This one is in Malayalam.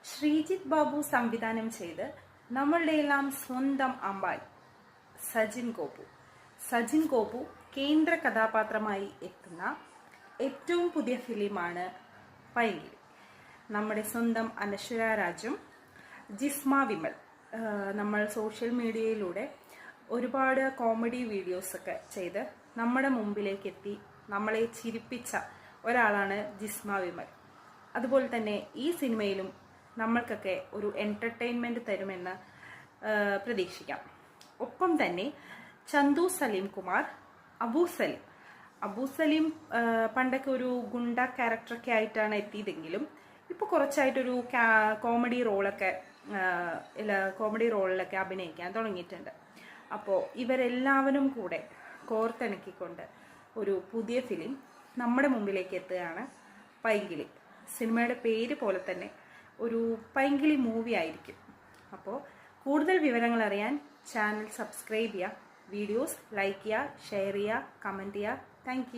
ശ്രീജിത്ത് ബാബു സംവിധാനം ചെയ്ത് നമ്മളുടെ എല്ലാം സ്വന്തം അമ്പായി സജിൻ കോപ്പു കേന്ദ്ര കഥാപാത്രമായി എത്തുന്ന ഏറ്റവും പുതിയ ഫിലിമാണ് പൈങ്കിളി. നമ്മുടെ സ്വന്തം അനശ്വര രാജും ജിസ്മ വിമൽ നമ്മൾ സോഷ്യൽ മീഡിയയിലൂടെ ഒരുപാട് കോമഡി വീഡിയോസൊക്കെ ചെയ്ത് നമ്മുടെ മുമ്പിലേക്ക് എത്തി നമ്മളെ ചിരിപ്പിച്ച ഒരാളാണ് ജിസ്മ വിമൽ. അതുപോലെ തന്നെ ഈ സിനിമയിലും നമ്മൾക്കൊക്കെ ഒരു എൻ്റർടൈൻമെൻറ്റ് തരുമെന്ന് പ്രതീക്ഷിക്കാം. ഒപ്പം തന്നെ ചന്തു സലീം കുമാർ, അബു സലീം പണ്ടൊക്കെ ഒരു ഗുണ്ട ക്യാരക്ടറൊക്കെ ആയിട്ടാണ് എത്തിയതെങ്കിലും ഇപ്പോൾ കുറച്ചായിട്ടൊരു കോമഡി റോളിലൊക്കെ അഭിനയിക്കാൻ തുടങ്ങിയിട്ടുണ്ട്. അപ്പോൾ ഇവരെല്ലാവരും കൂടെ കോർത്തിണക്കിക്കൊണ്ട് ഒരു പുതിയ ഫിലിം നമ്മുടെ മുമ്പിലേക്ക് എത്തുകയാണ് പൈങ്കിളി. സിനിമയുടെ പേര് പോലെ തന്നെ ഒരു പൈങ്കിളി മൂവി ആയിരിക്കും. അപ്പോൾ കൂടുതൽ വിവരങ്ങൾ അറിയാൻ ചാനൽ സബ്സ്ക്രൈബ് ചെയ്യുക, വീഡിയോസ് ലൈക്ക് ചെയ്യുക, ഷെയർ ചെയ്യുക, കമൻറ്റ് ചെയ്യുക. താങ്ക്